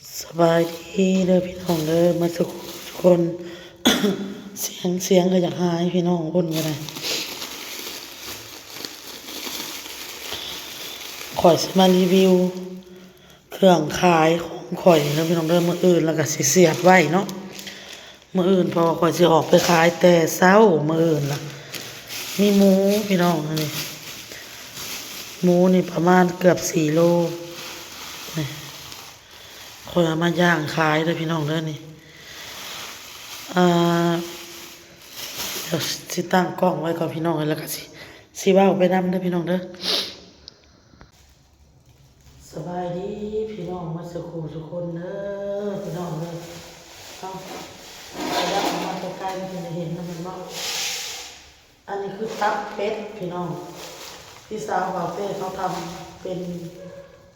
สบายดีเด้อพี่น้องเด้อมาสุขทุกคน เสียงก็อยากหายพี่น้องอ้นก็ได้ข่อยสิมารีวิวเครื่องขายของข่อยแล้วพี่น้องเด้อมื้ออื่นแล้วก็สิเสียบไว้เนาะมื้ออื่นพอข่อยสิออกไปขายแต่เช้ามื้ออื่นล่ะมีหมูพี่น้องอันนี้หมูนี่ประมาณเกือบ4 โลนี่ข่อยเอามาย่างขายเด้อพี่น้องเด้อนี่อ่า เดี๋ยวสิตั้งกล้องไว้ก่อนพี่น้องแล้วก็สิเว้าไปนำเด้อพี่น้องเด้อสบายดีพี่น้องมาสุขทุกคนเด้อพี่น้องเด้อเอาไปรับมาใกล้ๆมันจะเห็นนะมันเนาะอันนี้คือตับเป็ดพี่น้องพี่สาวบ่าวเป้เขาทำเป็น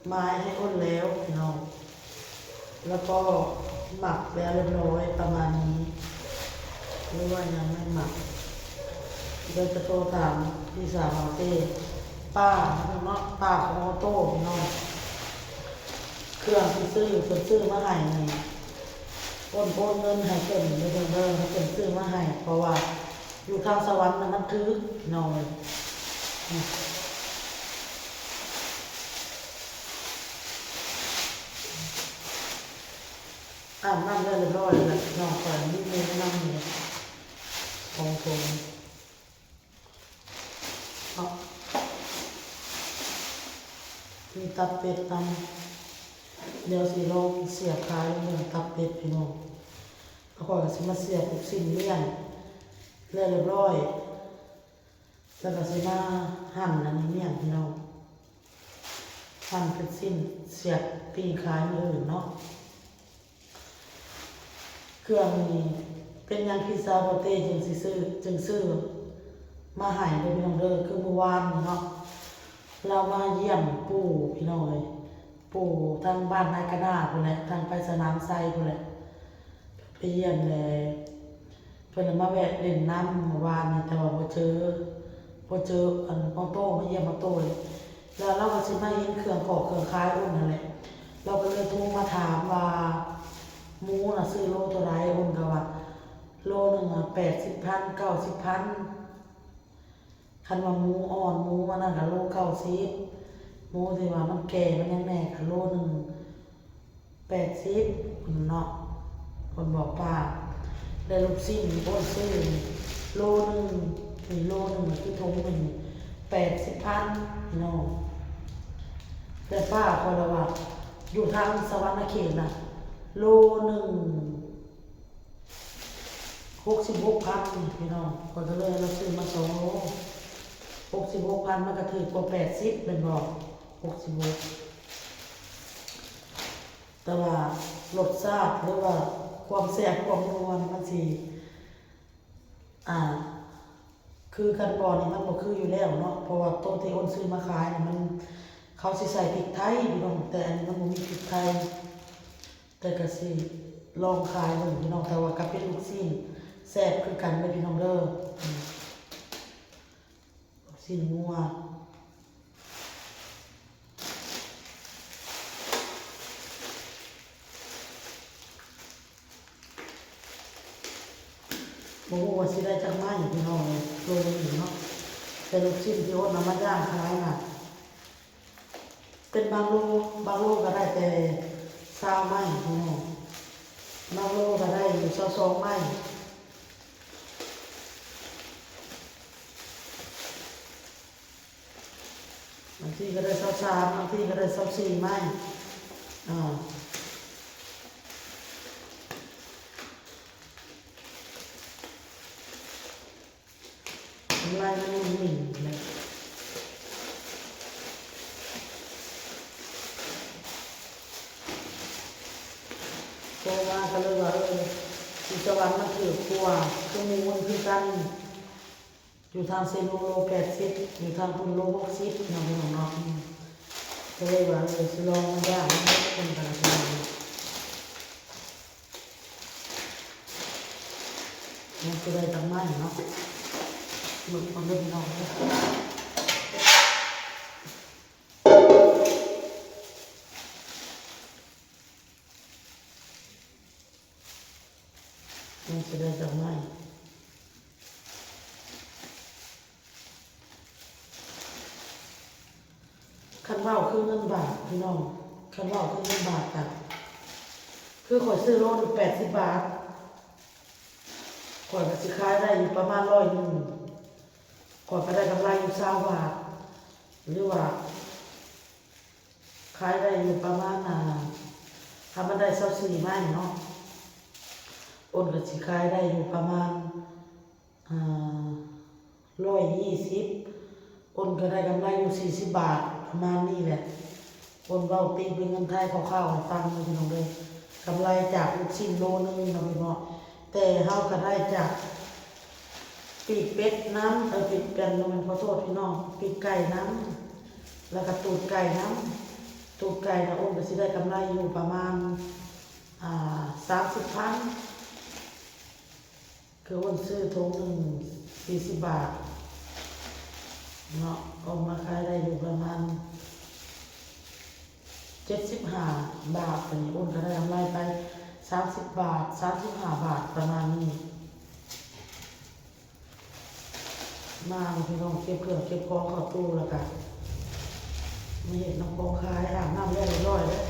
ไม้ให้อ้นแล้วพี่น้องแล้วก็หมักแล้วเรียบร้อยประมาณนี้หรือว่ายังไม่หมักเดี๋ยวจะโทรถามพี่สาวบ่าวเป้ป้าเนาะป้าของออโต้พี่น้องเครื่องที่ซื้อเพิ่นซื้อมาให้นี่โอนเงินให้เพิ่นเด้อให้เพิ่นซื้อมาให้เพราะว่าอยู่ทางสวรรค์น่ะมันถือน้อยอาบน้ำได้เรียบร้อยแล้วน้องข่อยมีเมนูน้ำนี่ของผมเนาะมีตับเป็ดตำเดี๋ยวสิลองเสียบขายเรื่องตับเป็ดพี่น้องแล้วก็สิมาเสียบลูกชิ้นเลี้ยงแล้วเรียบร้อยแล้วก็สิมาหั่นอันนี้เมี่ยงพี่น้องหั่นเป็นชิ้นเสียบปิ้งขายมื้ออื่นเนาะเครื่องนี้เป็นหยังพี่สาวบ่เต้จึงซื้อมาให้เด้อพี่น้องเด้อคือเมื่อวานนี่เนาะเรามาเยี่ยมปู่พี่น้องเอ้ยปู่ทางบ้านนายกะนาพุ่นแหละทางไปสนามไซพุ่นแหละไปเยี่ยมเลยเพิ่นมาแวะเล่นน้ำเมื่อวานนี่แต่ว่าบ่เจออันออโต้มาเยี่ยมออโต้เลยแล้วเราก็สิมาเห็นเครื่องของเครื่องขายอุ่นนั่นแหละเราก็เลยโทรมาถามว่าหมูน่ะซื้อโลเท่าไหร่อุ่นก็ว่าโลนึงอ่ะ80,000 90,000คันว่าหมูอ่อนหมูมันนั่นก็โล90หมูที่ว่ามันแก่มันยังแน่ก็โลนึง80เนาะคนบอกป้าได้ลูกชิ้นอ้นซื้อโลนึงนี่โลนึงคือถุงนึง80,000พี่น้องแต่ป้าคนละว่าอยู่ทางสวรรค์เขตน่ะโลนึง66,000นี่พี่น้องคนก็เลยเราซื้อมา2 โล66,000มันก็ถือกว่า80เป็นบ่66แต่ว่ารสชาติหรือว่าความแซ่บความนัวมันสิอ่าคือคันบ่นี่มันบ่คืออยู่แล้วเนาะเพราะว่าต้นที่อ้นซื้อมาขายนี่มันเขาสิใส่พริกไทยพี่น้องแต่อันนี้มันบ่มีพริกไทยแต่ก็สิลองขายเบิ่งพี่น้องแต่ว่ากับเป็นลูกชิ้นแซ่บคือกันเด้อพี่น้องเด้อลูกชิ้นงัวบ่ฮู้ว่าสิได้จักไม้พี่น้องโลนึงเนาะแต่ลูกชิ้นที่อ้นนำมาย่างขายน่ะเป็นบางโลก็ได้แต่20ไม้พี่น้องบางโลก็ได้อยู่22ไม้บางทีก็ได้23บางทีก็ได้24ไม้อ่าไล่มันหมิ่นเลยโตมาก็เลยว่าสิสวรรค์มันถือกว่าคือหมูมันคือกันอยู่ทางเซโนโล80อยู่ทางพุ่นโล60เนาะพี่น้องเนาะก็เลยว่าสิลองมันย่างมันเป็นกันพี่น้องมันสิได้จังไม้เนาะมึงมันเด้อพี่น้องเด้อ มันจะได้ดอกไม้คันว่าวคือเงินบาทพี่น้องคันว่าวคือเงินบาทอ่ะคือขอยซื้อโลนึง80 บาทขอยก็สิขายได้อยู่ประมาณ100ขอยก็ได้กำไรอยู่20 บาทหรือว่าขายได้อยู่ประมาณถ้ามันได้24ไม้เนาะอ้นก็สิขายได้อยู่ประมาณ120อ้นก็ได้กำไรอยู่40 บาทประมาณนี้แหละอ้นเว้าตีเป็นเงินไทยคร่าวๆให้ฟังเลยพี่น้องเด้อกำไรจากลูกชิ้นโลนึงเนาะพี่น้องแต่เฮาก็ได้จากปีกเป็ดน้ำปีกเป็นมันขอโทษพี่น้องปีกไก่น้ำแล้วก็ตูดไก่น้ำตูดไก่นะอ้นก็สิได้กำไรอยู่ประมาณ30,000คืออ้นซื้อถุงหนึ่ง40 บาทเนาะเอามาขายได้อยู่ประมาณ75 บาทตอนนี้อ้นก็ได้กำไรไป30 บาท35 บาทประมาณนี้มาพี่น้องเก็บเครื่องเก็บของเข้าตู้แล้วกันมาเห็นน้ำของขายอาบน้ำเรียบร้อยแล้ว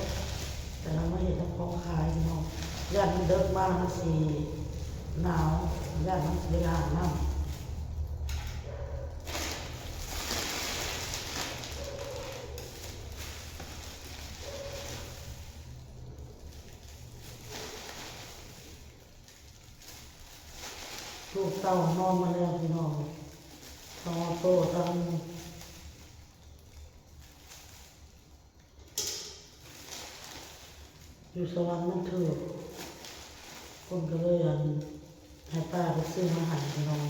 แต่เรามาเห็นน้ำของขายพี่น้องญาติมันเดินมามันสีหนาวญาติมันเวลาน้ำลูกเต่านอนมาแล้วพี่น้องทอโต้ทำอยู่สวรรค์มันถือคนก็เลยให้ป้าไปซื้อมาให้พี่น้อง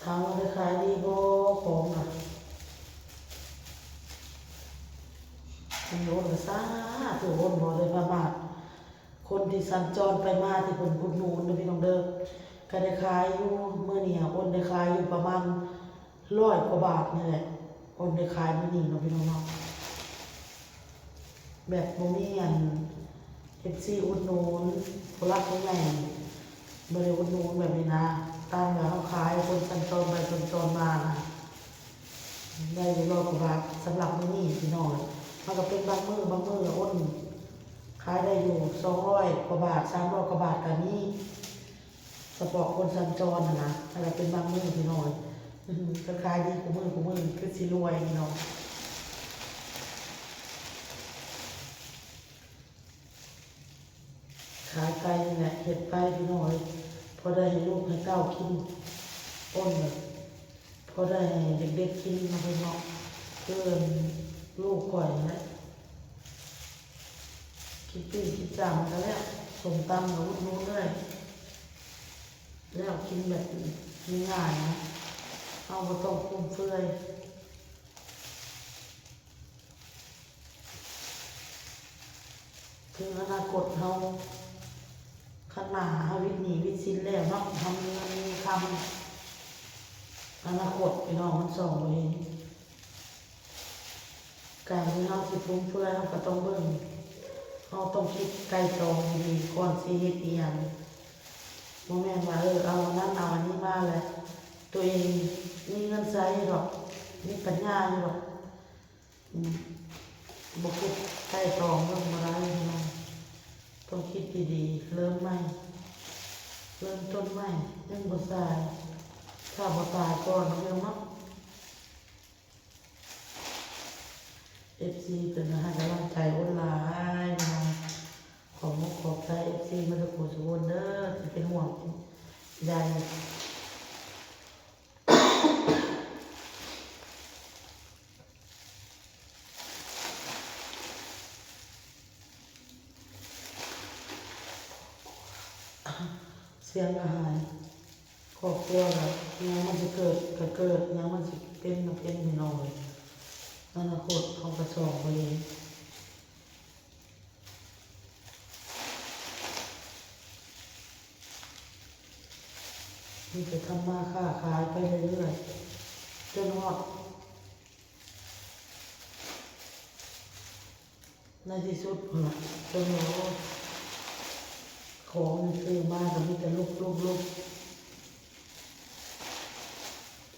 ถามว่าได้ขายดีบ่ของมีโอนก็ซ่าถือโอนบ่ได้ประมาทคนที่สัญจรไปมาที่เพิ่นอุดหนุนเด้อพี่น้องเด้อก็ได้ขายอยู่มื้อนี้โอนได้ขายอยู่ประมาณ100 กว่าบาทนี่แหละโอนได้ขายมื้อนี้เนาะพี่น้องเนาะแบบบ่มีFC อุดหนุนผู้รักผู้ใหญ่บ่ได้อุดหนุนแบบนี้นะตามแล้วเขาขายคนสัญจรไปสัญจรมานะได้อยู่100 กว่าบาทสำหรับมื้อนี้พี่น้องมันก็เป็นบางมื้ออ้นขายได้อยู่200 กว่าบาท300 กว่าบาทก็มีเฉพาะคนสัญจรนะอะไรเป็นบางมื้อพี่น้องก็ขายดีกูมื้อคือสิรวยพี่น้องขายไปนี่แหละเฮ็ดไปพี่น้องพอได้ให้ลูกให้เต้ากินอ้นแบบพอได้ให้เด็กๆกินมาพี่น้องเกินลูกก่อยนะคิดตื้อคิดจามกันแล้วส่งตำกับอุดหนุนเลยแล้วกินแบบง่ายๆนะเอาบ่ต้องฟุ่มเฟือยถึงอนาคตเราขนาดวิทย์หนีวิทย์สิ้นแล้วเนาะทำเงินมีคำอนาคตพี่น้องมันส่งไปเองการที่เราสิฟุ่มเฟือยเราก็ต้องเบิ่งเราต้องคิดไกลตองดีก่อนสิเฮ็ดอีหยังบ่แม่นว่าเอานั้นเอาอันนี้มาแล้วตัวเองมีเงินใช้หรอกมีปัญญาอยู่หรอกบ่คิดไกลตองเรื่องบ่ได้พี่น้องต้องคิดดีๆเริ่มใหม่เริ่มต้นใหม่ยังบ่ตายถ้าบ่ตายก่อนเรื่องเนาะ FC เป็นให้กำลังใจอ้นหลายนะขอมุกขอบใจ FC มาทุกคนทุกคนเด้อที่เป็นห่วงใยเสียงอาหารครอบครัวแบบยังมันจะเกิดก็เกิดยังมันจะเป็นก็เป็นไม่น้อยอนาคตเขาก็สอบไปเองมีแต่ทำมาค้าขายไปเรื่อยๆจนฮอด ในที่สุดจนโหของซื้อมาก็มีแต่ลุก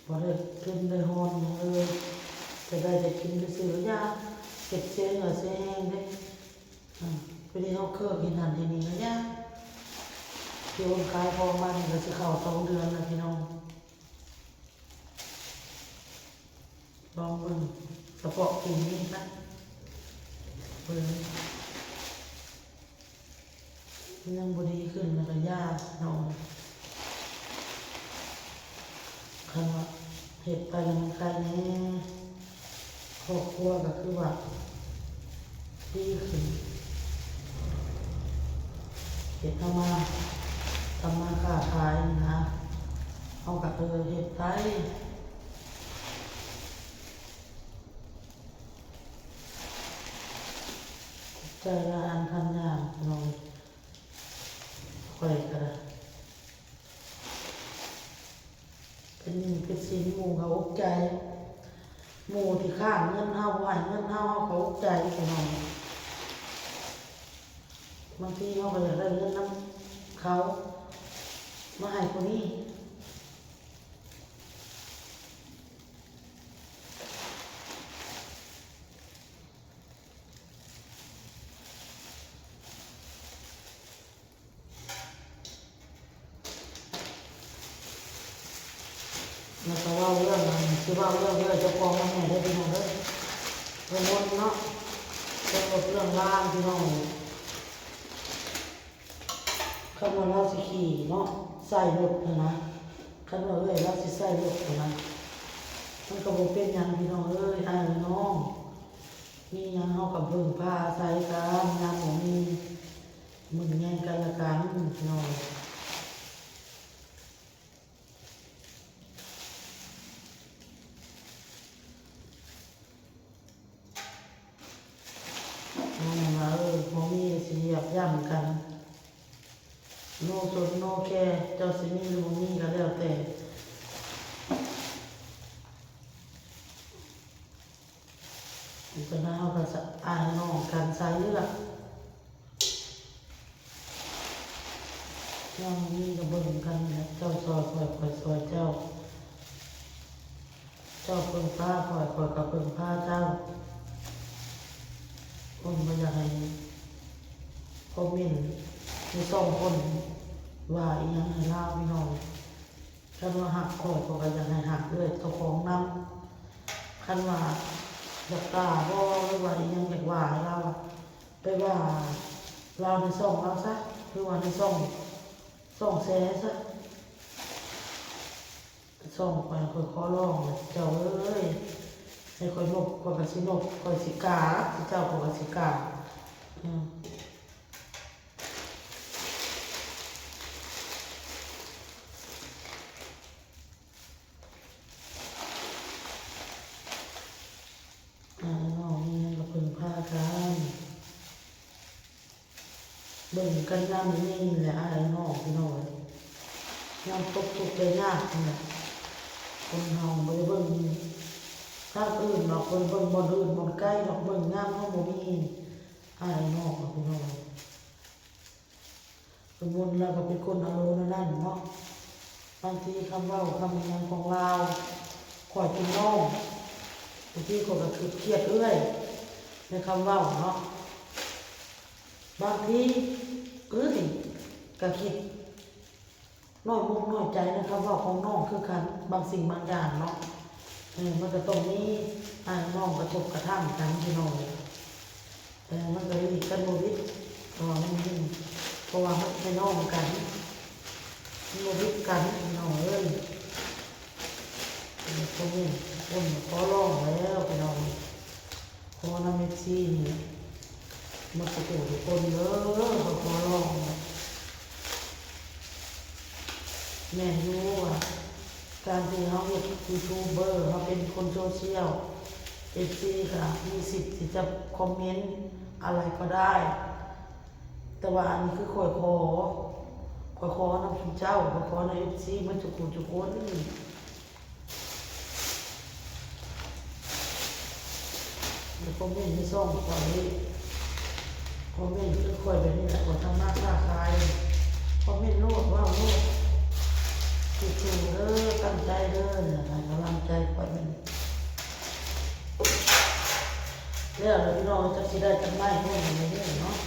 พอได้กินได้ฮอนเลยจะได้จะกินไปซื้อยาเก็บเสียเหงื่อเสียแห้งได้ไปที่เขาเครื่องกินหันที่นี่นะยาที่โอนขายพอมันก็จะเข้า2 เดือนนะพี่น้องลองเบิ่งกระเพาะกินนี่นะเบิ่งยังบ่ดีขึ้นแล้วก็ยาเนาะคันว่าเฮ็ดไปแล้วมันใครแน่ครอบครัวก็คือว่าดีขึ้นเฮ็ดทำมาค้าขายนะเอากับเฮ็ดไปใจละอันคันอย่างน้องค่อยก็ได้เป็นสิ่งหมู่เขาอกใจหมู่ที่ข้างเงินเฮาไหวเงินเฮาเขาอกใจพี่น้องบางทีเขาก็อยากได้เงินน้ำเขามาให้คนนี้แล้วก็ว่าเรื่องคือว่าเรื่องเจ้าของมันแม่ได้พี่น้องเด้อเรื่องวนเนาะเรื่องล่างพี่น้องคำว่าเราสิขี่เนาะใส่รถนะคำว่าเราสิใส่รถนะมันก็บ่เป็นหยังพี่น้องอ้ายน้องมีหยังเฮาก็เบิ่งพาอาศัยกันยามบ่มีมึงแย่งกันละกันพี่น้องว่าบ่มีสิเหยียบย่ำกันโนสนโนแคร์เจ้าสิมีหรือบ่มีก็แล้วแต่จะน่าเอากับอ้ายน้องกันสายเลือดย่อมมีก็เบิ่งกันนะเจ้าซอยข่อยซอยเจ้าเพิ่งพาข่อยก็เพิ่งพาเจ้าคนบ่อยากให้คอมเมนต์มี2 คนว่าอีหยังให้ลาวพี่น้องคันว่าหักข่อยก็อยากให้หักเลยเจ้าของนำคันว่าอยากด่าบ่หรือว่าอีหยังอยากว่าให้เราไปว่าเราในส่องเราซะคือว่าในส่องแซ่ซะส่องไปค่อยขอร้องเจ้าให้ค่อยนบค่อยก็สินบค่อยสิกาเจ้าก็สิกาน้องนี่ก็เพิ่งพากันเบิ่งกันยามนี้แหละอ้ายน้องพี่น้องยามตกทุกข์ได้ยากนี่คนเฮาบ่ได้เบิ่งทางอื่นดอกเบิ่งบ่อื่นบ่ใกล้ดอกเบิ่งยามเฮาบ่มีอ้ายน้องพี่น้องสมมุติเราก็เป็นคนอารมณ์นั่นเนาะบางทีคำเว้าคำหยังของเราข่อยเป็นน้องบางทีก็คือเครียดในคำเว้าเนาะบางทีก็คิดน้อยมุกน้อยใจนะครับว่าของน้องคือกันบางสิ่งบางอย่างเนาะมันก็ตรงนี้น้องกระทบกระทั่งกันพี่น้องมันก็เลยกันโมวิดเพราะว่ามันเป็นน้องกันโมวิดกันพี่น้องตรงนี้คนขอร้องแล้วพี่น้องขอน้ำเมสซี่มาประตูทุกคนขอร้องแม่รู้ว่าการที่เขาเป็นยูทูบเบอร์เขาเป็นคนโซเชียลFCค่ะมีสิทธิ์ที่จะคอมเมนต์อะไรก็ได้แต่ว่าอันนี้คือขอน้ำคุณเจ้าขอในFCมันจุกคนคอมเมนต์ในช่องขอนี้ คอมเมนต์คือคอยแบบนี้แหละขอทำมาค้าขายคอมเมนต์โลดว่าโลดสู้ๆเด้อตั้งใจเด้อเนี่ยให้กำลังใจคอยมันแล้วเราพี่น้องจะสิได้จังไม้พวกนี้เนี่ยเนาะ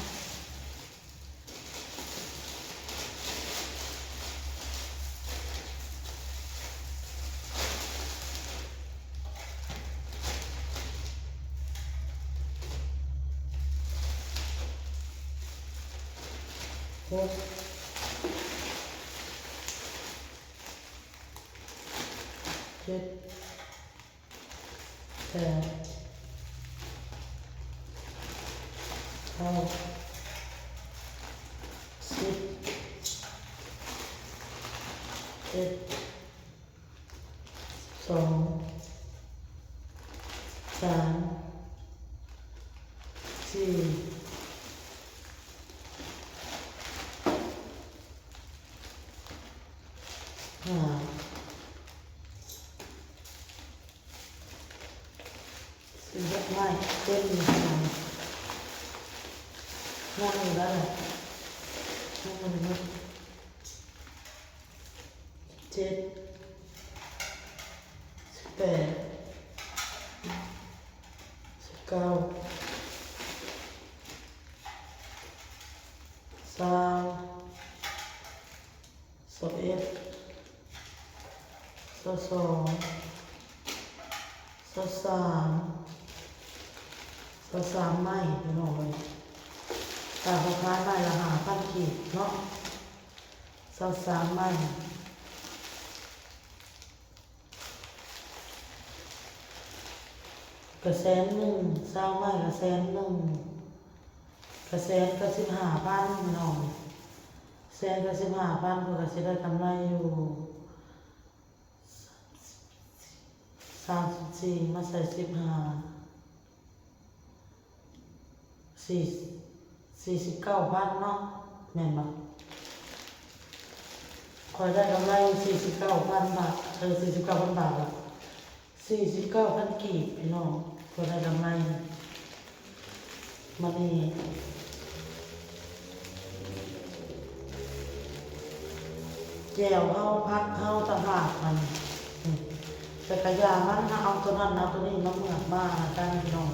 โอ้เจ็ดแปดเก้าสิบเอ็ดสองสามสี่ห้าสิบเอ็ดไม้เต็มเลยนั่งอยู่แล้วแหละนั่งอยู่แล้วเจ็ด18 19 23ไม่พี่น้องเลยตาเขาค้ายไม่ละ5,000กีบเนาะ23ไม่กระแสนหนึ่งเศร้าไม่กระแสนหนึ่งกระแสนก็15,000พี่น้องแสนก็15,000ก็จะได้กำไรอยู่34มาใส่49,000เนาะแม่นบ่คอยได้กำไร49,000 บาท49,000 บาทอ่ะ49,000กีบพี่น้องคอยได้กำไรมันนี่แจวเข้าพักเข้าตะหากมันแต่กระยามันถ้าเอาตัวนั้นเอาตัวนี้มาเหมือนบ้ากันพี่น้อง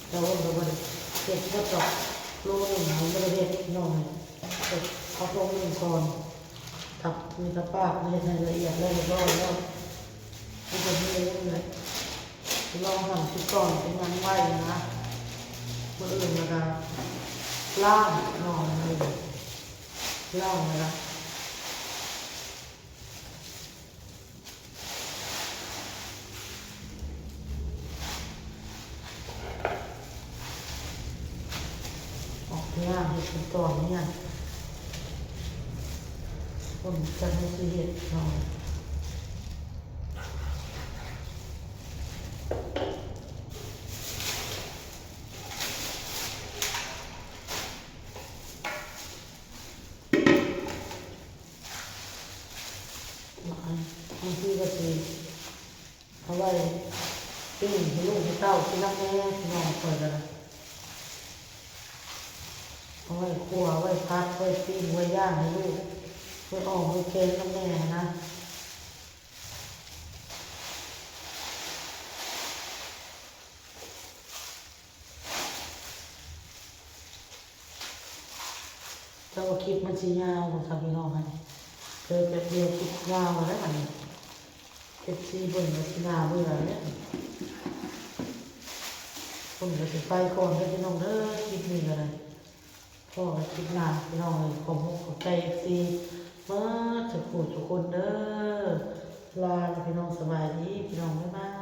แต่ว่าเราไม่ได้เก็บเพื่อจบโลหนึ่งเราไม่ได้เก็บพี่น้องเก็บเอาโลหนึ่งก่อนทับมีตะปากในละเอียดเลยก็แล้วมันจะมีเรื่องเลยลองทำชุดก่อนเป็นงานไหวนะเมื่ออื่นนะคะล่างนอนเลยล่างนะคะย่างให้เป็นตอนเนี่ยผมจะให้สีเห็ดหน่อยบางทีก็สีเอาไว้ปิ้งให้ลูกให้เต้าที่น้ำแม่นอนคอยกันเอาไว้คั่วไว้พัดไว้ปิ้งไว้ย่างให้ลูกไว้ออกไว้เค็มน้ำแม่นะเจ้าคลิปมันสียาวของสามีน้องให้เจอแบบเดียวคลิปยาวมาแล้วอันนี้เก็บซีเบิ่งกับสีนาเบื่อเนี่ยคนก็จะไปก่อนก็พี่น้องเด้อคลิปนี้กันเลยพ่อคลิปหน้าพี่น้องเลยขอบคุณขอบใจซีมาจะพูดทุกคนเด้อลาพี่น้องสบายดีพี่น้องบ๊ายบาย